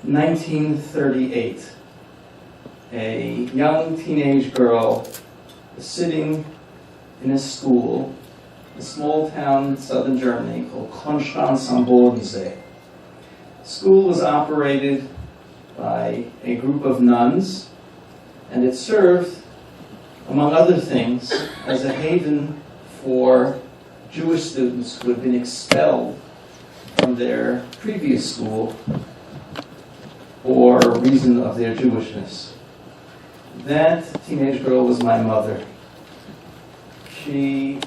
1938. A young teenage girl was sitting in a school, a small town in southern Germany called Konstanz am Bodensee. The school was operated by a group of nuns, and it served, among other things, as a haven for Jewish students who had been expelled from their previous school for reason of their Jewishness. That teenage girl was my mother. She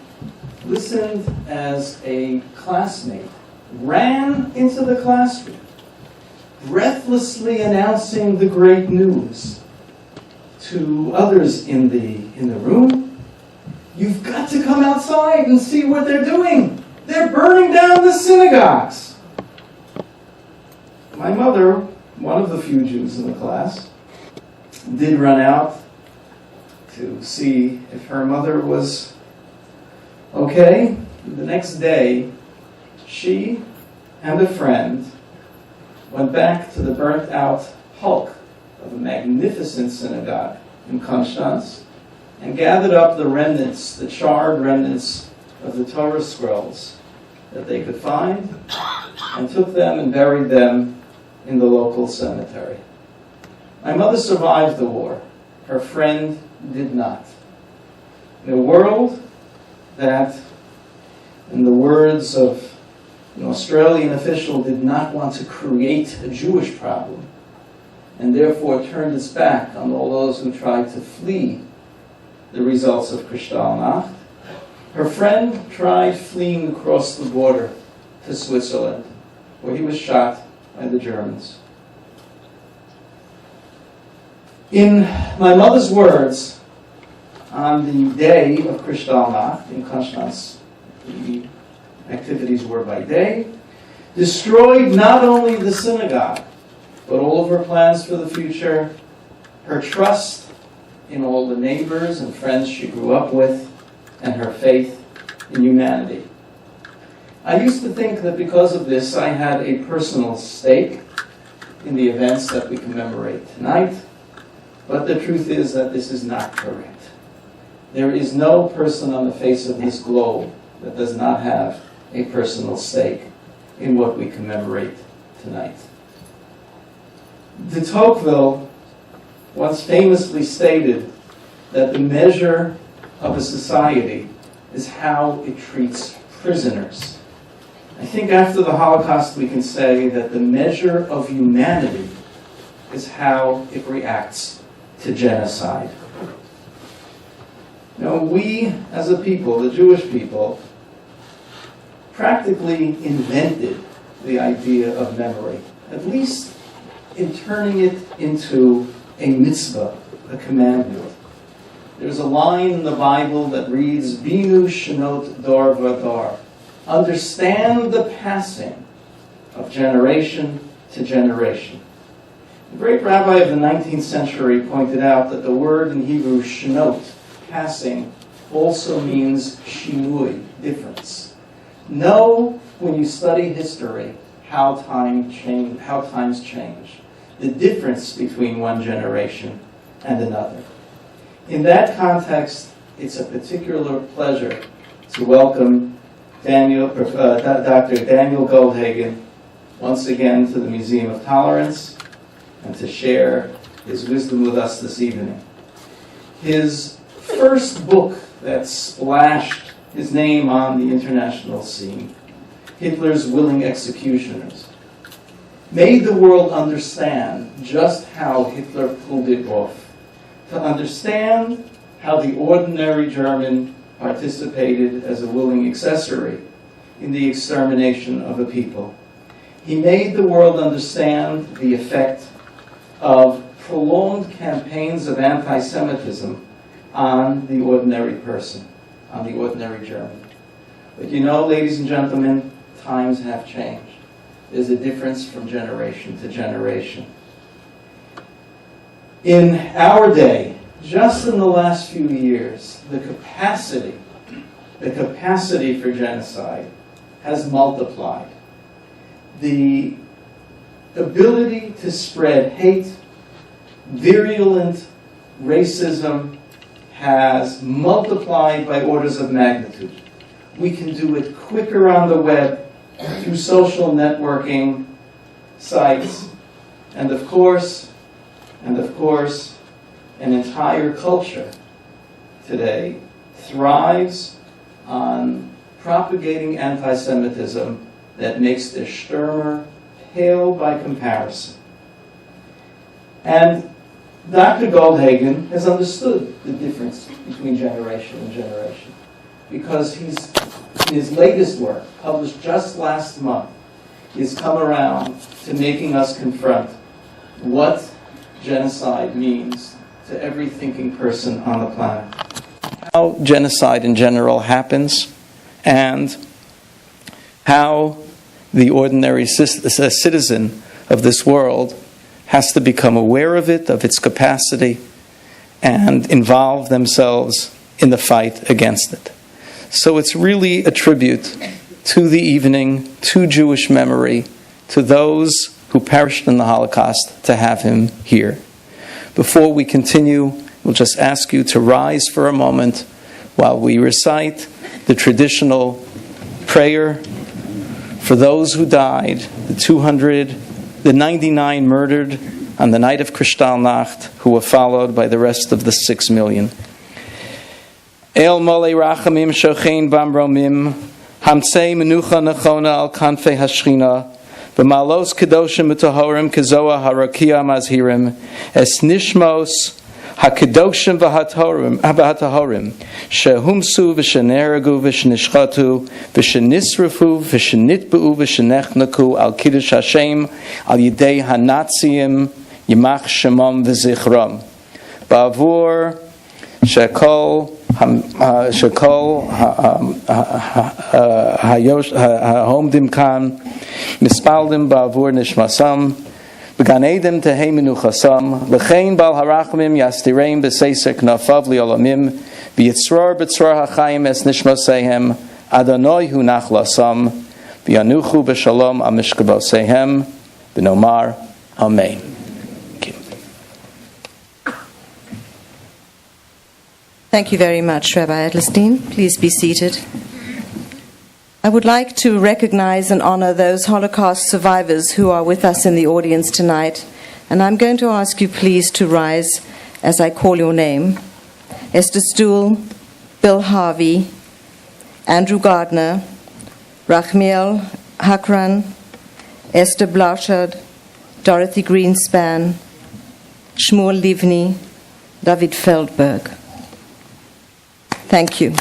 listened as a classmate ran into the classroom, breathlessly announcing the great news to others in the room. You've got to come outside and see what they're doing. They're burning down the synagogues. My mother, one of the few Jews in the class, did run out to see if her mother was okay. The next day, she and a friend went back to the burnt-out hulk of a magnificent synagogue in Konstanz and gathered up the remnants, the charred remnants of the Torah scrolls that they could find, and took them and buried them in the local cemetery. My mother survived the war. Her friend did not. In a world that, in the words of an Australian official, did not want to create a Jewish problem, and therefore turned its back on all those who tried to flee the results of Kristallnacht, her friend tried fleeing across the border to Switzerland, where he was shot by the Germans. In my mother's words, on the day of Kristallnacht in Konstanz, the activities were by day, destroyed not only the synagogue, but all of her plans for the future, her trust in all the neighbors and friends she grew up with, and her faith in humanity. I used to think that because of this, I had a personal stake in the events that we commemorate tonight, but the truth is that this is not correct. There is no person on the face of this globe that does not have a personal stake in what we commemorate tonight. De Tocqueville once famously stated that the measure of a society is how it treats prisoners. I think after the Holocaust we can say that the measure of humanity is how it reacts to genocide. Now, we as a people, the Jewish people, practically invented the idea of memory, at least in turning it into a mitzvah, a commandment. There's a line in the Bible that reads, Binu shenot dor vador. Understand the passing of generation to generation. The great rabbi of the 19th century pointed out that the word in Hebrew, shenot, passing, also means shinui, difference. Know, when you study history, how times change, the difference between one generation and another. In that context, it's a particular pleasure to welcome Dr. Daniel Goldhagen once again to the Museum of Tolerance and to share his wisdom with us this evening. His first book that splashed his name on the international scene, Hitler's Willing Executioners, made the world understand just how Hitler pulled it off, to understand how the ordinary German participated as a willing accessory in the extermination of a people. He made the world understand the effect of prolonged campaigns of anti-Semitism on the ordinary person, on the ordinary German. But you know, ladies and gentlemen, times have changed. There's a difference from generation to generation. In our day, just in the last few years, the capacity for genocide has multiplied. The ability to spread hate, virulent racism has multiplied by orders of magnitude. We can do it quicker on the web, through social networking sites, and of course, an entire culture today thrives on propagating anti-Semitism that makes the Stürmer pale by comparison. And Dr. Goldhagen has understood the difference between generation and generation, because in his latest work, published just last month, he's come around to making us confront what genocide means to every thinking person on the planet. How genocide in general happens, and how the ordinary citizen of this world has to become aware of it, of its capacity, and involve themselves in the fight against it. So it's really a tribute to the evening, to Jewish memory, to those who perished in the Holocaust, to have him here. Before we continue, we'll just ask you to rise for a moment while we recite the traditional prayer for those who died, the 99 murdered on the night of Kristallnacht, who were followed by the rest of the 6 million. El mole rachamim shochein bamromim, hamsei menucha nechona al kanfei hashchina, v'malos kedoshim utahorim kezoa harakia mazhirim, es nishmos hakedoshim v'hatahorim, shehumsu v'sheneragu v'shenishchatu, v'shenisrafu v'shenitbeu v'shenechnaku al kiddush Hashem al yidei hanatziyim yimach shemam v'zichram. Ba'avur shekol ha'omdim kan mispaldim ba'avur nishmasam B'gan Eden tehei menuchasam l'chein bal harachmim yastireim b'seisek nafav li'olamim v'yitzror b'tzror ha'chaim es nishmosehem Adonai hu nachlasam v'yanuchu b'shalom amishkabosehem b'nomar Amen. Thank you very much, Rabbi Adlerstein. Please be seated. I would like to recognize and honor those Holocaust survivors who are with us in the audience tonight, and I'm going to ask you please to rise as I call your name. Esther Stuhl, Bill Harvey, Andrew Gardner, Rachmiel Hakran, Esther Blanchard, Dorothy Greenspan, Shmuel Livni, David Feldberg. Thank you.